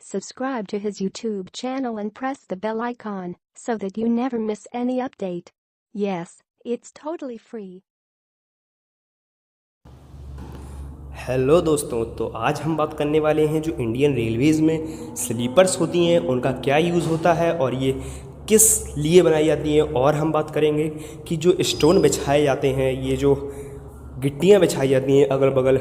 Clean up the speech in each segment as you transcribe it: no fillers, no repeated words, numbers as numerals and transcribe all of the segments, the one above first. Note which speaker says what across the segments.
Speaker 1: Subscribe to his YouTube channel and press the bell icon so that you never miss any update. Yes, it's totally free.
Speaker 2: Hello दोस्तों, तो आज हम बात करने वाले हैं जो इंडियन रेलवेज़ में स्लीपर्स होती हैं उनका क्या यूज़ होता है और ये किस लिए बनाई जाती हैं। और हम बात करेंगे कि जो स्टोन बिछाए जाते हैं, ये जो गिट्टियाँ बिछाई जाती हैं अगल बगल,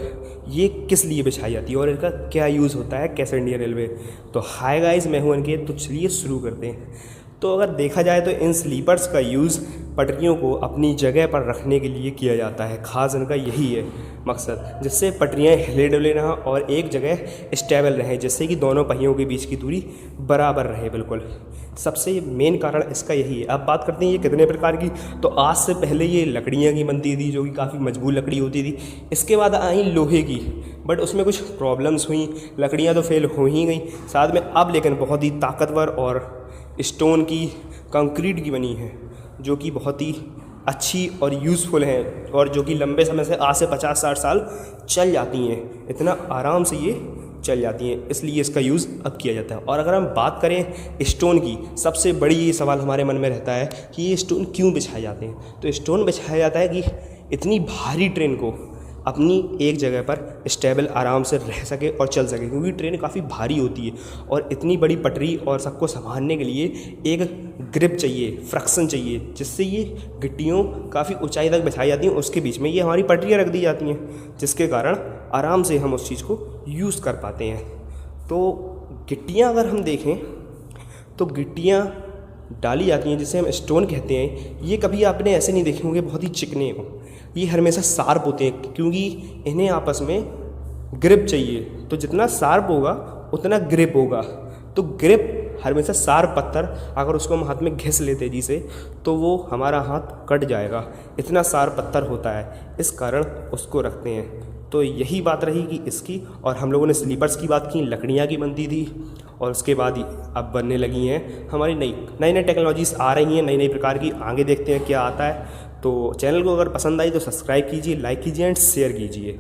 Speaker 2: ये किस लिए बिछाई जाती है और इनका क्या यूज़ होता है कैसे इंडियन रेलवे। तो हाय गाइस, मैं हूं अंकित। तो चलिए शुरू करते हैं। तो अगर देखा जाए तो इन स्लीपर्स का यूज़ पटरियों को अपनी जगह पर रखने के लिए किया जाता है। ख़ास इनका यही है मकसद, जिससे पटरियाँ हिले डुले ना और एक जगह स्टेबल रहें, जिससे कि दोनों पहियों के बीच की दूरी बराबर रहे। बिल्कुल सबसे मेन कारण इसका यही है। अब बात करते हैं ये कितने प्रकार की। तो आज से पहले ये लकड़ियाँ की बनती थी, जो कि काफ़ी मजबूत लकड़ी होती थी। इसके बाद आई लोहे की, बट उसमें कुछ प्रॉब्लम्स हुई, लकड़ियाँ तो फेल हो ही गई साथ में। अब लेकिन बहुत ही ताकतवर और स्टोन की, कंक्रीट की बनी है, जो कि बहुत ही अच्छी और यूज़फुल हैं और जो कि लंबे समय से आज से 50-60 साल चल जाती हैं। इतना आराम से ये चल जाती हैं, इसलिए इसका यूज़ अब किया जाता है। और अगर हम बात करें स्टोन की, सबसे बड़ी ये सवाल हमारे मन में रहता है कि ये स्टोन क्यों बिछाए जाते हैं। तो स्टोन बिछाया जाता है कि इतनी भारी ट्रेन को अपनी एक जगह पर स्टेबल आराम से रह सके और चल सके, क्योंकि ट्रेन काफ़ी भारी होती है और इतनी बड़ी पटरी और सबको संभालने के लिए एक ग्रिप चाहिए, फ्रिक्शन चाहिए, जिससे ये गिट्टियों काफ़ी ऊंचाई तक बिछाई जाती हैं। उसके बीच में ये हमारी पटरियाँ रख दी जाती हैं, जिसके कारण आराम से हम उस चीज़ को यूज़ कर पाते हैं। तो गिट्टियाँ अगर हम देखें तो गिट्टियाँ डाली जाती हैं, जिसे हम स्टोन कहते हैं। ये कभी आपने ऐसे नहीं देखे होंगे बहुत ही चिकने हो, ये हमेशा शार्प होते हैं, क्योंकि इन्हें आपस में ग्रिप चाहिए। तो जितना शार्प होगा उतना ग्रिप होगा। तो ग्रिप हमेशा शार्प पत्थर, अगर उसको हम हाथ में घिस लेते तेजी से तो वो हमारा हाथ कट जाएगा, इतना शार्प पत्थर होता है। इस कारण उसको रखते हैं। तो यही बात रही कि इसकी। और हम लोगों ने स्लीपर्स की बात की, लकड़ियाँ की बनती थी और उसके बाद ही अब बनने लगी हैं हमारी नई टेक्नोलॉजीज़ आ रही हैं, नई प्रकार की। आगे देखते हैं क्या आता है। तो चैनल को अगर पसंद आई तो सब्सक्राइब कीजिए, लाइक कीजिए एंड शेयर कीजिए।